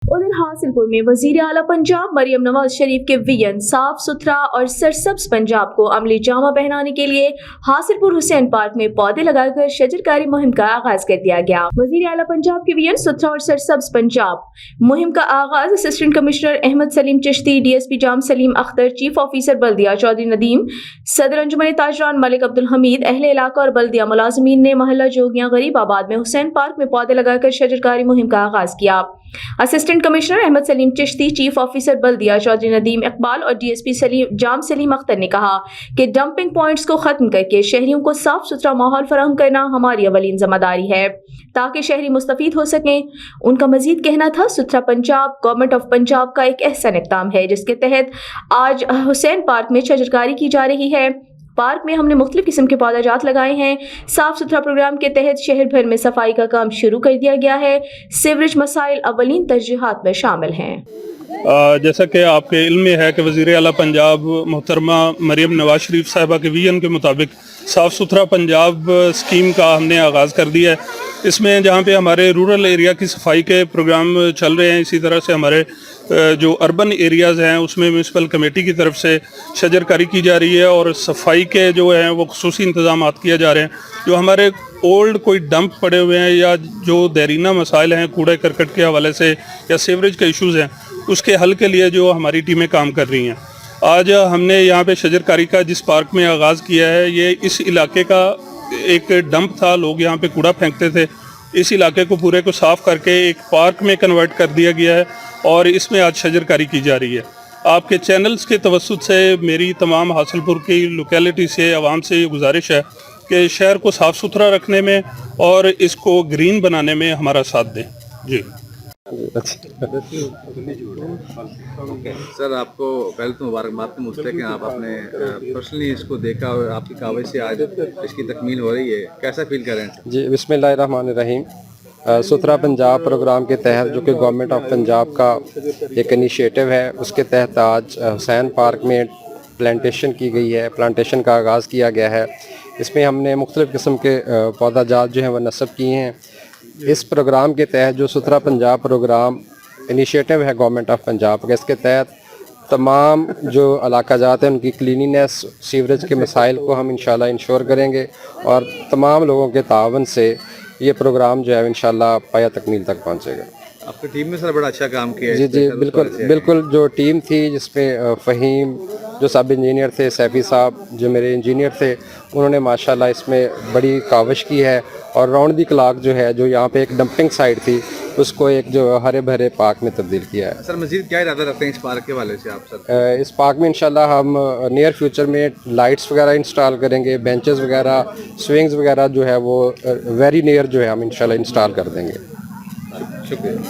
उधर हासिलपुर में वजीर आला पंजाब मरियम नवाज शरीफ के विजन साफ सुथरा और सरसब्ज पंजाब को अमली जामा पहनाने के लिए हासिलपुर हुसैन पार्क में पौधे लगाकर शजरकारी मुहिम का आगाज कर दिया गया। वजीर आला पंजाब के विजन सुथरा और सरसब्ज पंजाब मुहिम का आगाज assistant commissioner Ahmed Saleem Chishti, DSP Jam Saleem Akhtar, chief officer बल्दिया चौधरी नदीम, सदर अंजुमन ताजरान मलिक अब्दुल हमीद, अहले इलाका और बल्दिया मुलाजिमीन ने मोहल्ला जोगियां गरीबाबाद में हुसैन पार्क में पौधे लगाकर शजरकारी मुहिम का आगाज किया। Assistant commissioner Ahmed Saleem Chishti, chief officer बल्दिया चौधरी नदीम इकबाल और डीएसपी जाम सलीम अख्तर ने कहा कि डंपिंग पॉइंट्स को खत्म करके शहरियों को साफ सुथरा माहौल फराहम करना हमारी अवलीन जिम्मेदारी है ताकि शहरी मुस्तफीद हो सकें। उनका मजीद कहना था, सुथरा पंजाब गवर्नमेंट ऑफ पंजाब का एक ऐसा इक़दाम है जिसके तहत आज हुसैन पार्क में शजरकारी की जा रही है। पार्क में हमने मुख्तलिफ किस्म के पौधाजात लगाए हैं। साफ सुथरा प्रोग्राम के तहत शहर भर में सफाई का काम शुरू कर दिया गया है। सीवरेज मसाइल अवलीन तरजीहात में शामिल हैं। जैसा कि आपके इल्म में है कि वज़ीर आला पंजाब मोहतरमा मरियम नवाज शरीफ साहिबा के विजन के मुताबिक साफ़ सुथरा पंजाब स्कीम का हमने आगाज़ कर दिया है। इसमें जहाँ पे हमारे रूरल एरिया की सफाई के प्रोग्राम चल रहे हैं, इसी तरह से हमारे जो अर्बन एरियाज़ हैं उसमें म्यूनसिपल कमेटी की तरफ से शजरकारी की जा रही है और सफाई के जो हैं वो खुसूसी इंतज़ामात किए जा रहे हैं। जो हमारे ओल्ड कोई डंप पड़े हुए हैं या जो देरीना मसाइल हैं कूड़े करकट के हवाले से या सीवरेज के इश्यूज़ हैं, उसके हल के लिए जो हमारी टीमें काम कर रही हैं। आज हमने यहाँ पे शजरकारी का जिस पार्क में आगाज़ किया है, ये इस इलाके का एक डंप था, लोग यहाँ पे कूड़ा फेंकते थे। इस इलाके को पूरे को साफ़ करके एक पार्क में कन्वर्ट कर दिया गया है और इसमें आज शजरकारी की जा रही है। आपके चैनल्स के तवस्सुत से मेरी तमाम हासिलपुर की लोकेलिटी से आवाम से ये गुजारिश है कि शहर को साफ़ सुथरा रखने में और इसको ग्रीन बनाने में हमारा साथ दें। जी सर, आपको पहले तो मुबारकबाद के मुस्तक हैं। आप अपने पर्सनली इसको देखा और आपकी कावज से आज इसकी तकमील हो रही है, कैसा फील कर रहे हैं? जी, बिस्मिल्लाहिर्रहमानिर्रहीम। सुथरा पंजाब प्रोग्राम के तहत जो कि गवर्नमेंट ऑफ पंजाब का एक इनिशिएटिव है, उसके तहत आज हुसैन पार्क में प्लांटेशन की गई है, प्लांटेशन का आगाज़ किया गया है। इसमें हमने मुख्तलिफ़ किस्म के पौधाजात जो हैं वह नस्ब किए हैं। इस प्रोग्राम के तहत जो सुथरा पंजाब प्रोग्राम इनिशिएटिव है गवर्नमेंट ऑफ पंजाब का, इसके तहत तमाम जो इलाका जात हैं उनकी क्लीनिनेस, सीवरेज के मसाइल को हम इंशाल्लाह इंश्योर करेंगे और तमाम लोगों के तावन से ये प्रोग्राम जो है इंशाल्लाह पाया तकमील तक पहुँचेगा। आपकी टीम में सर बड़ा अच्छा काम किया है। जी, बिल्कुल जो टीम थी जिसमें फ़हीम जो सब इंजीनियर थे, सैफी साहब जो मेरे इंजीनियर थे, उन्होंने माशाल्लाह इसमें बड़ी काविश की है और राउंड दी क्लॉक जो है, जो यहाँ पे एक डंपिंग साइट थी, उसको एक जो हरे भरे पार्क में तब्दील किया है। सर, मज़ीद क्या इरादा रखते हैं इस पार्क के हवाले से आप सर? इस पार्क में इंशाल्लाह हम नियर फ्यूचर में लाइट्स वगैरह इंस्टॉल करेंगे, बेंचेस वगैरह, स्विंग्स वगैरह जो है वो वेरी नियर जो है हम इंशाल्लाह इंस्टॉल कर देंगे। शुक्रिया।